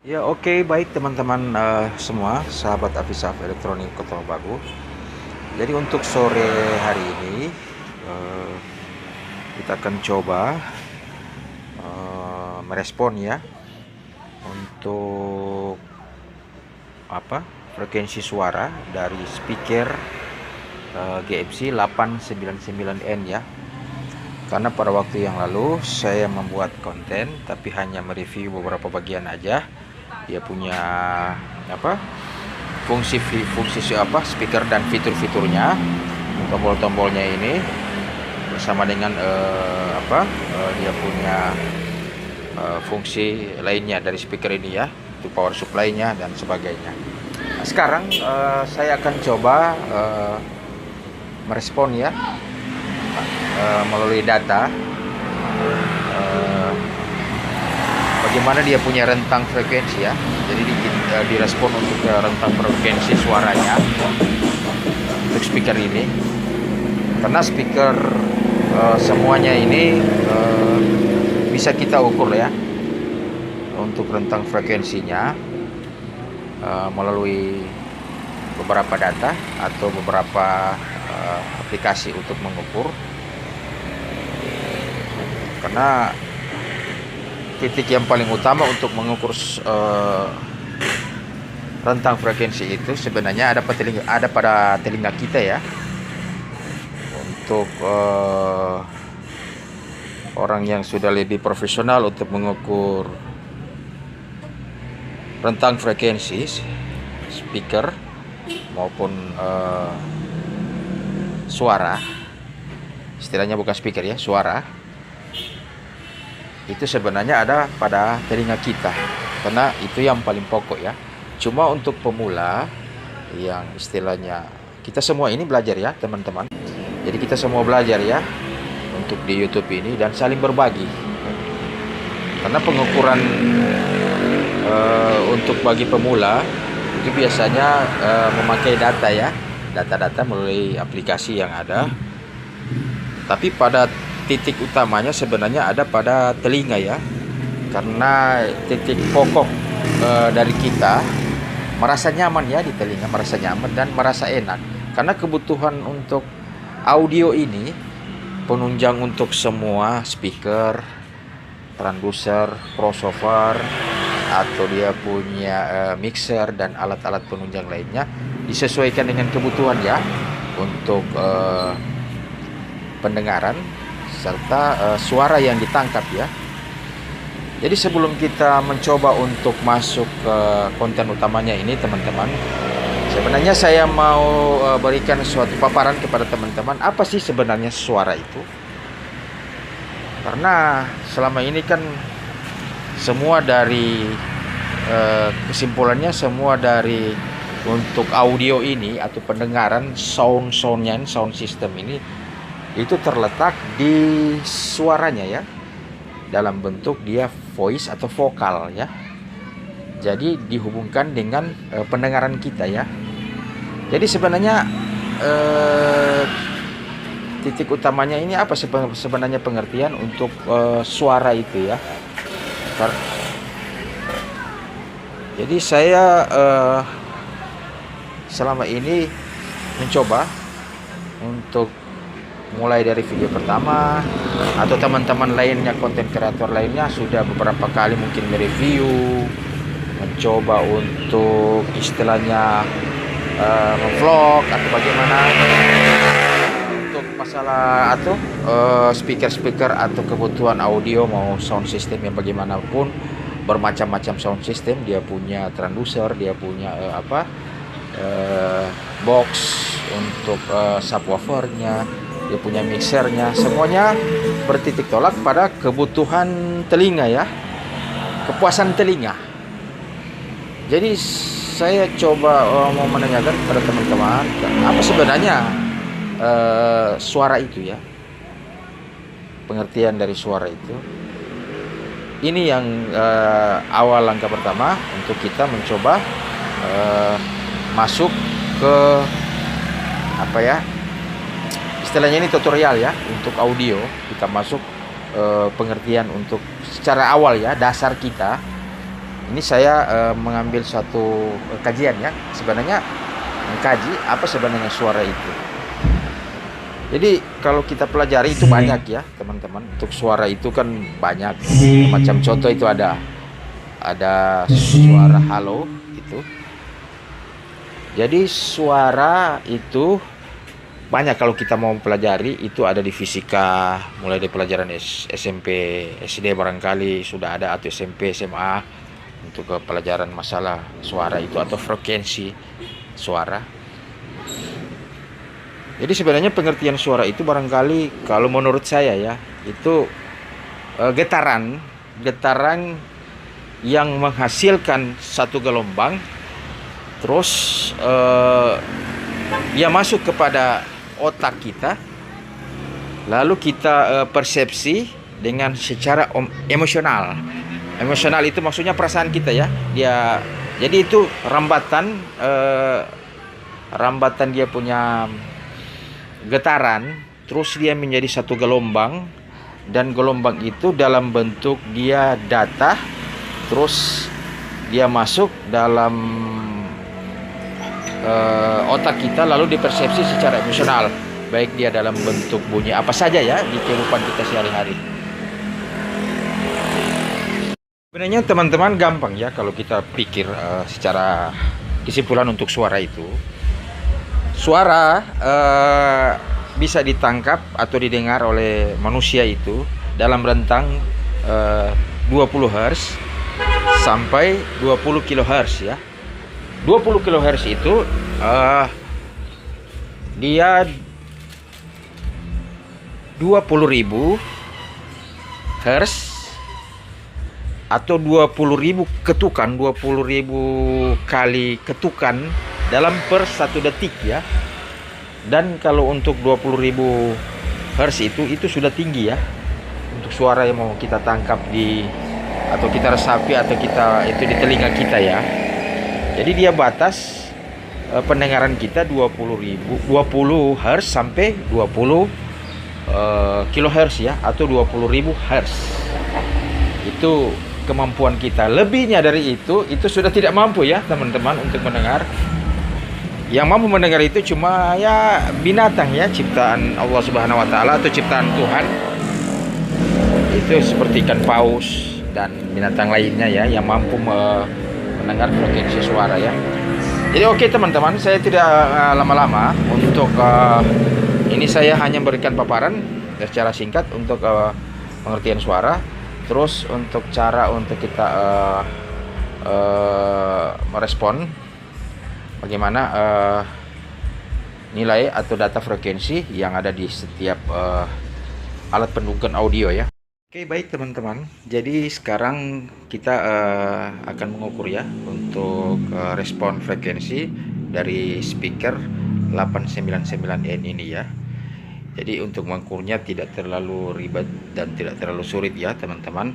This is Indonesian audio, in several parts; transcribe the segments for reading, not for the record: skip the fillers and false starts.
Ya, oke, baik teman-teman, semua sahabat Afisaf Elektronik Kota Bagu. Jadi untuk sore hari ini, eee, kita akan coba, merespon ya untuk frekuensi suara dari speaker, GMC 899N ya. Karena pada waktu yang lalu saya membuat konten tapi hanya mereview beberapa bagian aja. Dia punya fungsi speaker dan fitur-fiturnya, tombol-tombolnya ini bersama dengan dia punya fungsi lainnya dari speaker ini ya, itu power supply-nya dan sebagainya. Nah, sekarang saya akan coba merespon ya melalui data bagaimana dia punya rentang frekuensi ya. Jadi direspon untuk rentang frekuensi suaranya untuk speaker ini, karena speaker semuanya ini bisa kita ukur ya untuk rentang frekuensinya melalui beberapa data atau beberapa aplikasi untuk mengukur. Karena titik yang paling utama untuk mengukur rentang frekuensi itu sebenarnya ada pada telinga kita ya. Untuk orang yang sudah lebih profesional untuk mengukur rentang frekuensi speaker maupun suara, istilahnya bukan speaker ya, suara, itu sebenarnya ada pada telinga kita, karena itu yang paling pokok ya. Cuma untuk pemula yang istilahnya kita semua ini belajar ya teman-teman, jadi kita semua belajar ya untuk di YouTube ini dan saling berbagi, karena pengukuran untuk bagi pemula itu biasanya memakai data ya, data-data melalui aplikasi yang ada, tapi pada titik utamanya sebenarnya ada pada telinga ya, karena titik pokok dari kita merasa nyaman ya di telinga, merasa nyaman dan merasa enak, karena kebutuhan untuk audio ini penunjang untuk semua speaker, transducer, crossover, atau dia punya mixer dan alat-alat penunjang lainnya disesuaikan dengan kebutuhan ya untuk pendengaran serta suara yang ditangkap ya. Jadi sebelum kita mencoba untuk masuk ke konten utamanya ini teman-teman, sebenarnya saya mau berikan suatu paparan kepada teman-teman, apa sih sebenarnya suara itu. Karena selama ini kan semua dari kesimpulannya semua dari untuk audio ini atau pendengaran sound system ini itu terletak di suaranya ya, dalam bentuk dia voice atau vokal ya. Jadi dihubungkan dengan pendengaran kita ya. Jadi sebenarnya titik utamanya ini apa sebenarnya pengertian untuk suara itu ya. Jadi saya selama ini mencoba untuk mulai dari video pertama, atau teman-teman lainnya, konten kreator lainnya sudah beberapa kali mungkin mereview, mencoba untuk istilahnya vlog atau bagaimana untuk masalah atau speaker atau kebutuhan audio mau sound system yang bagaimanapun, bermacam-macam sound system. Dia punya transducer, dia punya box untuk subwoofernya, dia punya mixernya, semuanya bertitik tolak pada kebutuhan telinga ya, kepuasan telinga. Jadi saya coba mau menanyakan kepada teman-teman, apa sebenarnya suara itu ya, pengertian dari suara itu. Ini yang awal langkah pertama untuk kita mencoba masuk ke istilahnya ini tutorial ya untuk audio. Kita masuk pengertian untuk secara awal ya, dasar kita Ini saya mengambil suatu kajian ya, sebenarnya mengkaji apa sebenarnya suara itu. Jadi kalau kita pelajari itu banyak ya teman-teman. Untuk suara itu kan banyak macam, contoh itu ada suara halo itu. Jadi suara itu banyak kalau kita mau pelajari, itu ada di fisika, mulai dari pelajaran SMP, SD barangkali sudah ada, atau SMP, SMA, untuk ke pelajaran masalah suara itu atau frekuensi suara. Jadi sebenarnya pengertian suara itu barangkali kalau menurut saya ya, itu getaran yang menghasilkan satu gelombang, terus dia masuk kepada otak kita, lalu kita persepsi dengan secara emosional. Emosional itu maksudnya perasaan kita ya. Jadi itu rambatan dia punya getaran, terus dia menjadi satu gelombang, dan gelombang itu dalam bentuk dia data, terus dia masuk dalam otak kita, lalu dipersepsi secara emosional, baik dia dalam bentuk bunyi apa saja ya di kehidupan kita sehari-hari. Sebenarnya teman-teman gampang ya kalau kita pikir secara kesimpulan untuk suara itu. Suara bisa ditangkap atau didengar oleh manusia itu dalam rentang 20 Hz sampai 20 kHz ya. 20 kHz itu dia 20.000 Hz atau 20.000 ketukan, 20.000 kali ketukan dalam per 1 detik ya. Dan kalau untuk 20.000 Hz itu sudah tinggi ya, untuk suara yang mau kita tangkap atau kita resapi atau kita itu di telinga kita ya. Jadi dia batas pendengaran kita 20 Hz sampai 20 kHz ya, atau 20.000 Hz. Itu kemampuan kita. Lebihnya dari itu sudah tidak mampu ya teman-teman untuk mendengar. Yang mampu mendengar itu cuma ya binatang ya, ciptaan Allah Subhanahu wa taala atau ciptaan Tuhan. Itu seperti ikan paus dan binatang lainnya ya yang mampu mendengar frekuensi suara ya. Jadi oke teman-teman, saya tidak lama-lama untuk ini saya hanya memberikan paparan secara singkat untuk pengertian suara. Terus untuk cara untuk kita merespon bagaimana nilai atau data frekuensi yang ada di setiap alat pendukung audio ya. Oke baik teman-teman, jadi sekarang kita akan mengukur ya untuk respon frekuensi dari speaker 899N ini ya. Jadi untuk mengukurnya tidak terlalu ribet dan tidak terlalu sulit ya teman-teman.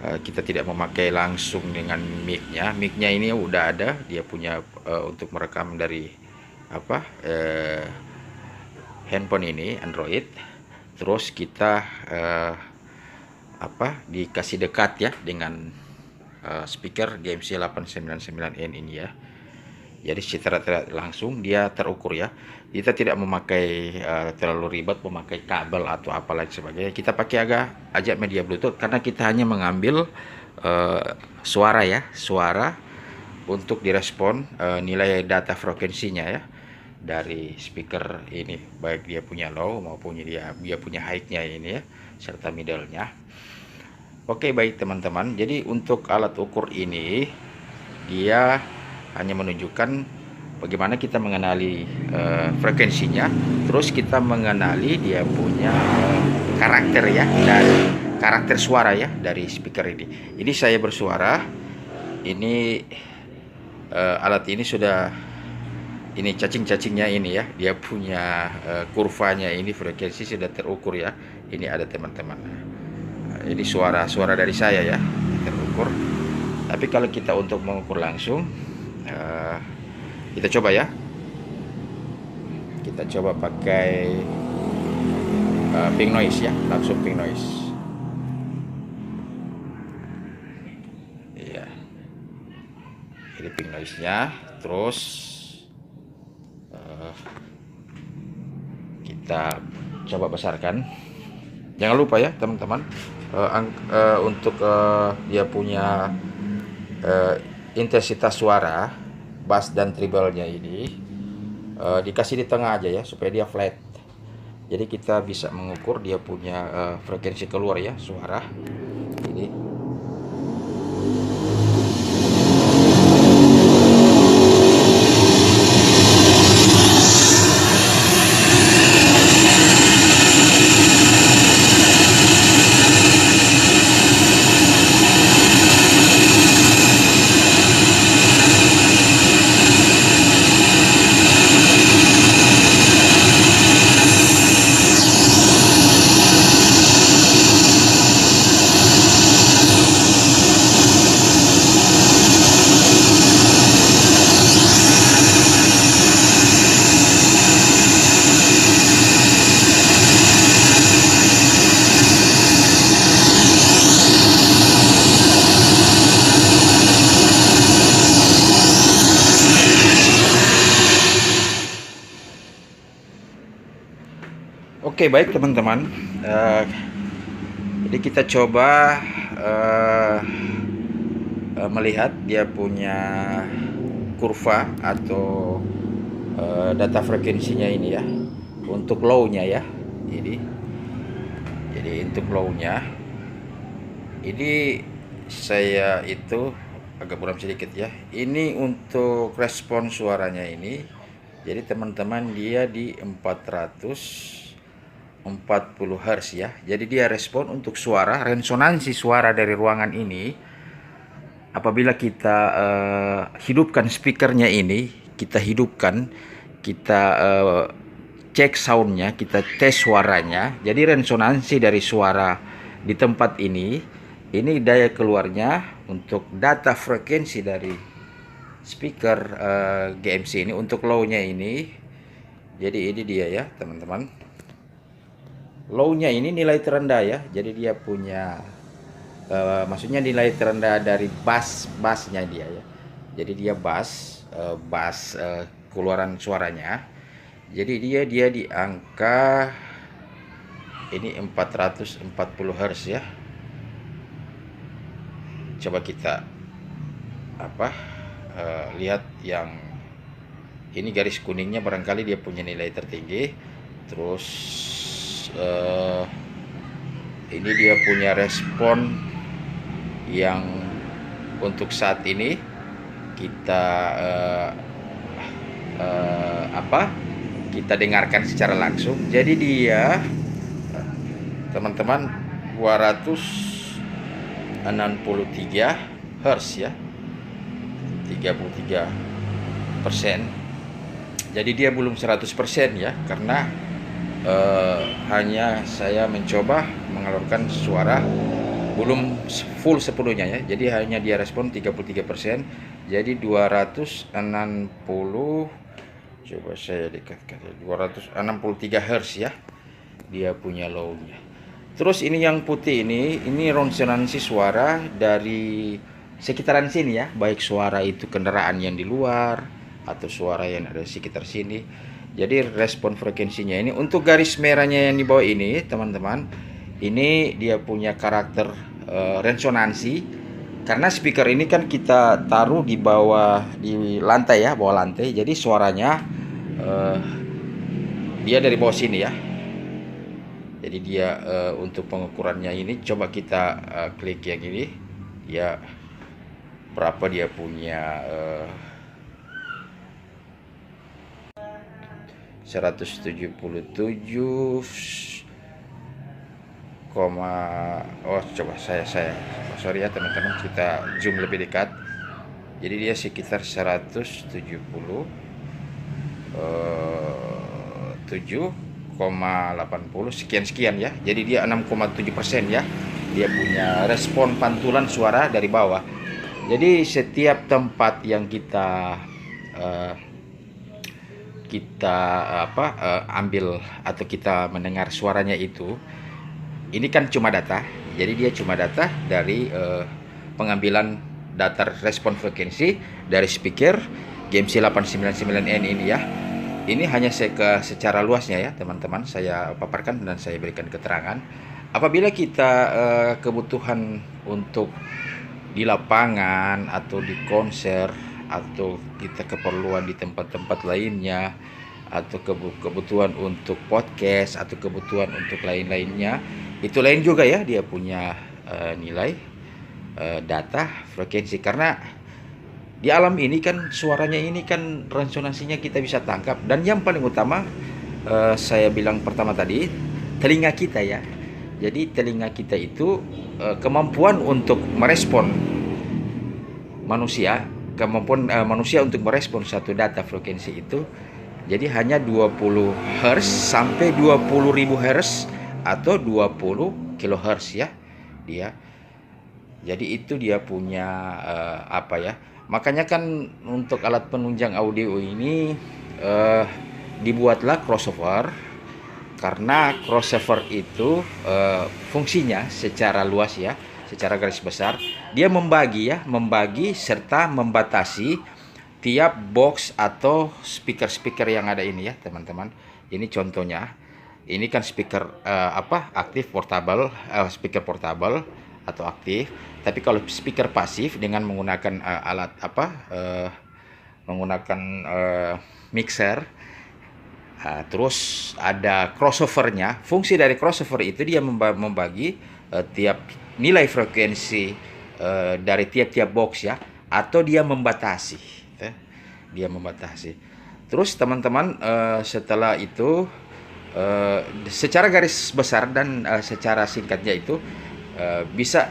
Kita tidak memakai langsung dengan mic-nya. Mic-nya ini udah ada, dia punya untuk merekam dari handphone ini Android. Terus kita dikasih dekat ya dengan speaker GMC 899N ini ya. Jadi secara langsung dia terukur ya. Kita tidak memakai terlalu ribet memakai kabel atau apalah sebagainya. Kita pakai ajak media Bluetooth karena kita hanya mengambil suara ya, suara untuk direspon nilai data frekuensinya ya dari speaker ini, baik dia punya low maupun dia punya high-nya ini ya, serta middle-nya. Oke baik teman-teman, jadi untuk alat ukur ini dia hanya menunjukkan bagaimana kita mengenali frekuensinya, terus kita mengenali dia punya karakter ya, dan karakter suara ya dari speaker ini. Ini saya bersuara, ini alat ini sudah, ini cacing-cacingnya ini ya, dia punya kurvanya ini, frekuensi sudah terukur ya. Ini ada teman-teman. Ini suara dari saya ya, terukur. Tapi kalau kita untuk mengukur langsung, kita coba ya. Kita coba pakai pink noise ya, langsung pink noise. Iya. clipping noise-nya. Terus kita coba besarkan. Jangan lupa ya teman-teman, untuk dia punya intensitas suara bass dan treble-nya ini dikasih di tengah aja ya, supaya dia flat. Jadi kita bisa mengukur dia punya frekuensi keluar ya, suara ini. Oke, baik teman-teman, jadi kita coba melihat dia punya kurva atau data frekuensinya ini ya, untuk low-nya ya. Jadi untuk low-nya ini saya itu agak buram sedikit ya. Ini untuk respon suaranya ini. Jadi teman-teman, dia di 440 Hz ya. Jadi dia respon untuk suara, resonansi suara dari ruangan ini. Apabila kita hidupkan speakernya ini, kita hidupkan, kita cek soundnya, kita tes suaranya. Jadi resonansi dari suara di tempat ini daya keluarnya untuk data frekuensi dari speaker GMC ini untuk low-nya ini. Jadi ini dia ya teman-teman, low-nya ini nilai terendah ya. Jadi dia punya maksudnya nilai terendah dari bassnya dia ya. Jadi dia bass keluaran suaranya. Jadi dia di angka ini 440 Hz ya. Coba kita lihat yang ini garis kuningnya, barangkali dia punya nilai tertinggi. Terus ini dia punya respon yang untuk saat ini kita kita dengarkan secara langsung. Jadi dia teman-teman 263 Hz ya, 33%. Jadi dia belum 100% ya, karena hanya saya mencoba mengalurkan suara belum full sepenuhnya ya. Jadi hanya dia respon 33%. Jadi 260, coba saya dekatkan, 263 Hz ya dia punya low-nya. Terus ini yang putih ini resonansi suara dari sekitaran sini ya, baik suara itu kendaraan yang di luar atau suara yang ada di sekitar sini. Jadi respon frekuensinya ini untuk garis merahnya yang di bawah ini teman-teman, ini dia punya karakter resonansi, karena speaker ini kan kita taruh di bawah, di lantai ya, bawah lantai. Jadi suaranya dia dari bawah sini ya. Jadi dia untuk pengukurannya ini, coba kita klik yang ini ya, berapa dia punya 177, coba saya sorry ya teman-teman, kita zoom lebih dekat. Jadi dia sekitar 177,80 sekian ya. Jadi dia 6,7% ya, dia punya respon pantulan suara dari bawah. Jadi setiap tempat yang kita ambil atau kita mendengar suaranya itu, ini kan cuma data. Jadi dia cuma data dari pengambilan data respon frekuensi dari speaker GMC 899N ini ya. Ini hanya secara luasnya ya teman-teman, saya paparkan dan saya berikan keterangan. Apabila kita kebutuhan untuk di lapangan atau di konser, atau kita keperluan di tempat-tempat lainnya, atau kebutuhan untuk podcast, atau kebutuhan untuk lain-lainnya, itu lain juga ya, dia punya nilai data frekuensi. Karena di alam ini kan suaranya ini kan resonansinya kita bisa tangkap. Dan yang paling utama, saya bilang pertama tadi, telinga kita ya. Jadi telinga kita itu kemampuan untuk merespon manusia, kemampuan manusia untuk merespon satu data frekuensi itu, jadi hanya 20 Hz sampai 20.000 Hz atau 20 kHz ya dia. Jadi itu dia punya apa ya. Makanya kan untuk alat penunjang audio ini dibuatlah crossover, karena crossover itu fungsinya secara luas ya, secara garis besar dia membagi serta membatasi tiap box atau speaker yang ada ini ya teman-teman. Ini contohnya, ini kan speaker aktif portable, speaker portable atau aktif. Tapi kalau speaker pasif dengan menggunakan alat menggunakan mixer, terus ada crossovernya. Fungsi dari crossover itu dia membagi tiap nilai frekuensi dari tiap-tiap box ya, atau dia membatasi. Terus teman-teman, setelah itu secara garis besar dan secara singkatnya itu bisa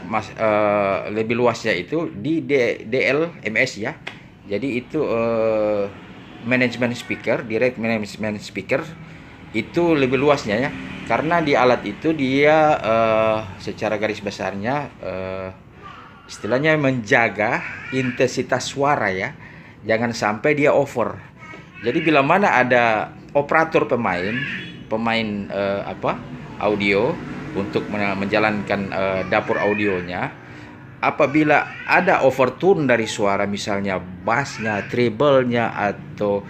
lebih luasnya itu di DLMS ya. Jadi itu management speaker, direct management speaker, itu lebih luasnya ya, karena di alat itu dia secara garis besarnya istilahnya menjaga intensitas suara ya, jangan sampai dia over. Jadi bila mana ada operator pemain audio untuk menjalankan dapur audionya, apabila ada overtone dari suara, misalnya bassnya, treble-nya, atau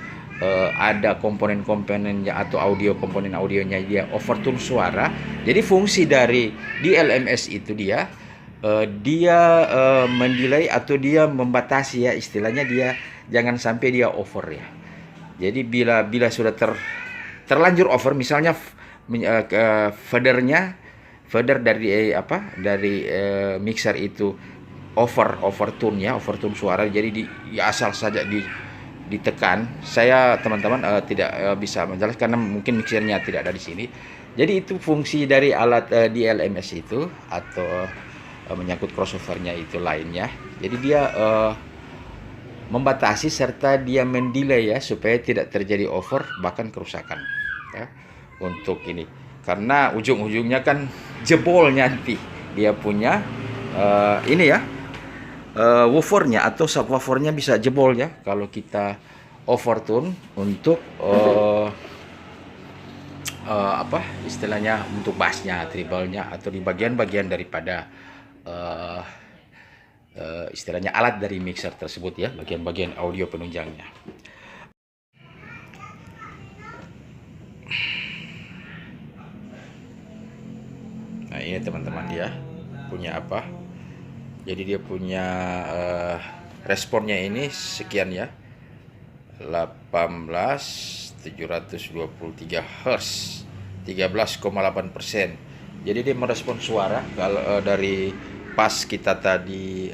ada komponen-komponennya atau komponen audionya dia overtone suara, jadi fungsi dari DLMS itu dia mendelay atau dia membatasi ya, istilahnya dia jangan sampai dia over ya. Jadi bila sudah terlanjur over, misalnya fader dari mixer itu overtone suara, jadi asal saja ditekan. Saya teman-teman tidak bisa menjelaskan karena mungkin mixernya tidak ada di sini. Jadi itu fungsi dari alat DLMS itu, atau menyangkut crossovernya itu lainnya. Jadi dia membatasi serta dia mendelay ya, supaya tidak terjadi over bahkan kerusakan ya untuk ini. Karena ujung-ujungnya kan jebol nanti dia punya ini ya, woofernya atau subwoofernya bisa jebol ya kalau kita overtune untuk istilahnya untuk bassnya, treble-nya, atau di bagian-bagian daripada istilahnya alat dari mixer tersebut ya, bagian-bagian audio penunjangnya. Nah ini teman-teman, dia punya apa, jadi dia punya responnya ini sekian ya, 18.723 Hz, 13,8%. Jadi dia merespon suara kalau dari pas kita tadi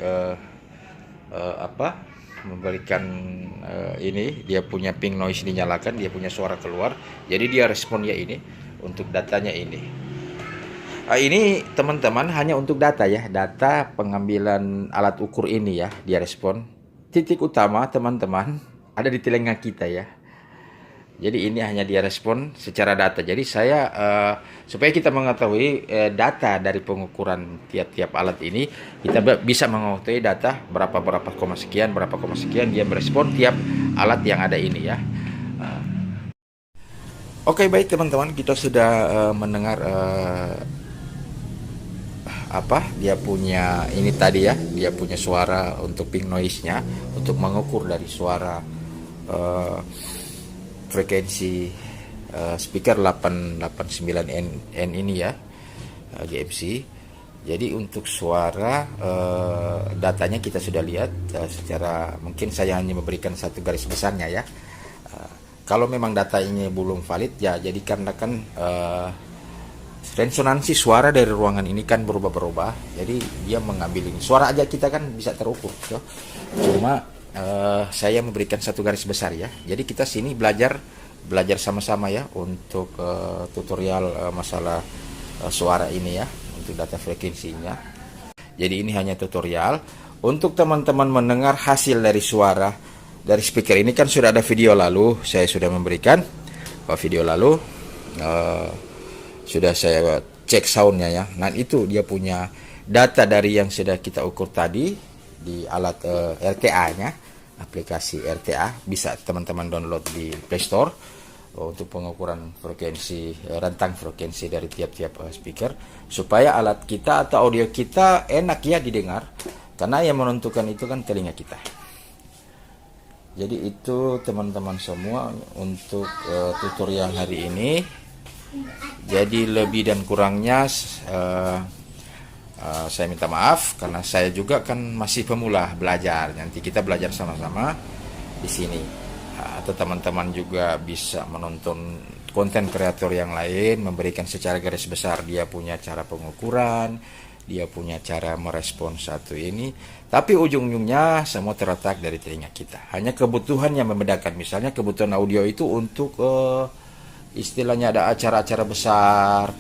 memberikan ini, dia punya pink noise dinyalakan, dia punya suara keluar, jadi dia responnya ini untuk datanya ini. Ini teman-teman hanya untuk data ya, data pengambilan alat ukur ini ya, dia respon. Titik utama teman-teman ada di telinga kita ya. Jadi ini hanya dia respon secara data. Jadi saya supaya kita mengetahui data dari pengukuran tiap-tiap alat ini, kita bisa mengetahui data berapa koma sekian dia merespon tiap alat yang ada ini ya. Oke, baik teman-teman, kita sudah mendengar dia punya ini tadi ya, dia punya suara untuk ping noise-nya, untuk mengukur dari suara frekuensi speaker 889N ini ya, GMC. Jadi untuk suara datanya kita sudah lihat secara, mungkin saya hanya memberikan satu garis besarnya ya. Kalau memang data ini belum valid ya, jadi karena kan resonansi suara dari ruangan ini kan berubah-berubah, jadi dia mengambil ini suara aja kita kan bisa terukur gitu. Cuma saya memberikan satu garis besar ya, jadi kita sini belajar sama-sama ya untuk tutorial masalah suara ini ya, untuk data frekuensinya. Jadi ini hanya tutorial untuk teman-teman mendengar hasil dari suara dari speaker ini. Kan sudah ada video lalu, saya sudah memberikan video lalu, sudah saya cek soundnya ya. Nah itu dia punya data dari yang sudah kita ukur tadi di alat RTA nya, aplikasi RTA bisa teman-teman download di Play Store untuk pengukuran frekuensi, rentang frekuensi dari tiap-tiap speaker, supaya alat kita atau audio kita enak ya didengar, karena yang menentukan itu kan telinga kita. Jadi itu teman-teman semua untuk tutorial hari ini. Jadi lebih dan kurangnya saya minta maaf, karena saya juga kan masih pemula belajar. Nanti kita belajar sama-sama di sini. Atau teman-teman juga bisa menonton konten kreator yang lain, memberikan secara garis besar dia punya cara pengukuran, dia punya cara merespon satu ini, tapi ujung-ujungnya semua terletak dari telinga kita. Hanya kebutuhan yang membedakan. Misalnya kebutuhan audio itu untuk istilahnya ada acara-acara besar,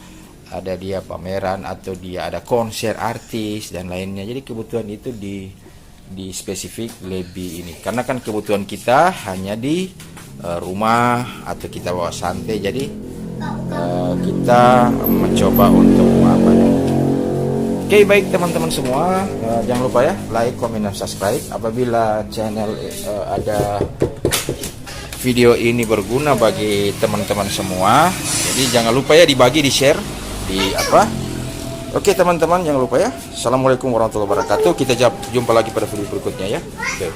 ada dia pameran, atau dia ada konser artis dan lainnya. Jadi kebutuhan itu di spesifik lebih ini, karena kan kebutuhan kita hanya di rumah atau kita bawa santai. Jadi kita mencoba untuk apa ya. Oke, baik teman-teman semua, jangan lupa ya like, comment, dan subscribe. Apabila channel ada video ini berguna bagi teman-teman semua, jadi jangan lupa ya dibagi, di share, di apa. Oke teman-teman, jangan lupa ya. Assalamualaikum warahmatullahi wabarakatuh. Kita jumpa lagi pada video berikutnya ya. Oke.